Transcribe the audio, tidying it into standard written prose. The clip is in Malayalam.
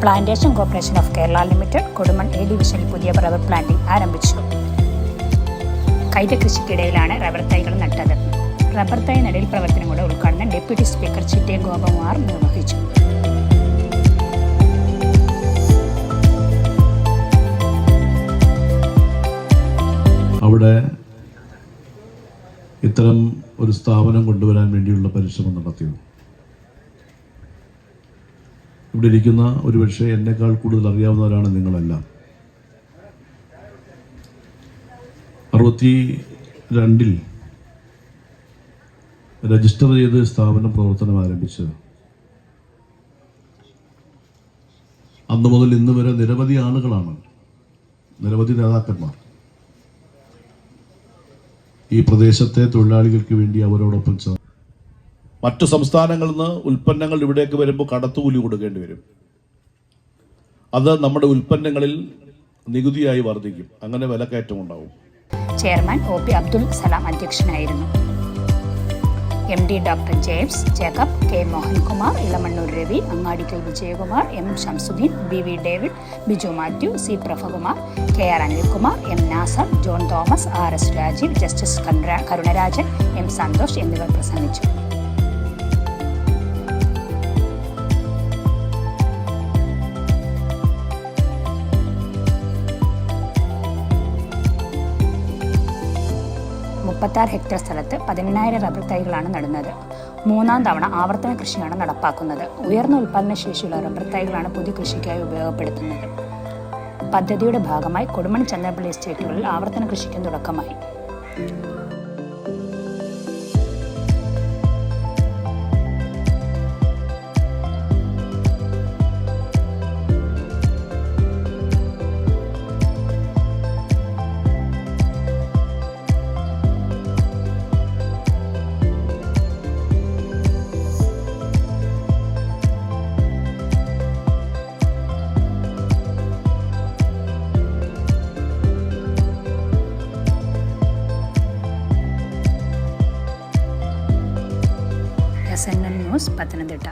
Plantation corporation of Kerala limited Kodumon A ഡിവിഷനിൽ പുതിയ റബ്ബർ പ്ലാന്റിംഗ് ആരംഭിച്ചു. കൈതകൃഷിക്കിടയിലാണ് റബ്ബർ തൈകൾ നട്ടത്. റബ്ബർ തൈ നടീൽ പ്രവർത്തനങ്ങളുടെ ഉദ്ഘാടനം ഡെപ്യൂട്ടി സ്പീക്കർ ചിറ്റേ ഗോപകുമാർ നിർവഹിച്ചു. അവിടെ ഇത്തരം ഒരു സ്ഥാപനം കൊണ്ടുവരാൻ വേണ്ടിയുള്ള പരിശ്രമം നടത്തിയത്. ഇവിടെ ഇരിക്കുന്ന ഒരുപക്ഷെ എന്നെക്കാൾ കൂടുതൽ അറിയാവുന്നവരാണ് നിങ്ങളെല്ലാം. 62 രജിസ്റ്റർ ചെയ്ത് സ്ഥാപനം പ്രവർത്തനം ആരംഭിച്ചത്. അന്ന് മുതൽ ഇന്ന് വരെ നിരവധി ആളുകളാണ്, നിരവധി നേതാക്കന്മാർ ഈ പ്രദേശത്തെ തൊഴിലാളികൾക്ക് വേണ്ടി അവരോടൊപ്പം ചേർന്നു. മറ്റു സംസ്ഥാനങ്ങളിൽ നിന്ന് ഉൽപ്പന്നങ്ങൾ ഇവിടേക്ക് വരുമ്പോൾ കടത്തുകൂലി കൊടുക്കേണ്ടി വരും. അത് നമ്മുടെ ഉൽപ്പന്നങ്ങളിൽ നികുതിയായി വർദ്ധിക്കും. അങ്ങനെ വിലക്കയറ്റം ഉണ്ടാവും. ചെയർമാൻ OP അബ്ദുൽ സലാം അധ്യക്ഷനായിരുന്നു. MD doctor James Jacob, K Mohankumar, Elamannoor Ravi, Angadickal Vijayakumar, M Shamsuddin, BV David, Biju Mathew, C Prabhakumar, KR Anilkumar, M Nasar, John Thomas, RS Rajeev, justice Karunarajan, M Santhosh എന്നിവർ പ്രസംഗിച്ചു. ഹെക്ടർ സ്ഥലത്ത് 18,000 റബ്ബർ തൈകളാണ് നടുന്നത്. 3ാം തവണ ആവർത്തന കൃഷിയാണ് നടപ്പാക്കുന്നത്. ഉയർന്ന ഉൽപ്പാദനശേഷിയുള്ള റബ്ബർ തൈകളാണ് പുതിയ കൃഷിക്കായി ഉപയോഗപ്പെടുത്തുന്നത്. പദ്ധതിയുടെ ഭാഗമായി കൊടുമൺ ചന്ദ്രപ്പള്ളി എസ്റ്റേറ്റുകളിൽ ആവർത്തന കൃഷിക്കും തുടക്കമായി. SNN news, Pathanamthitta.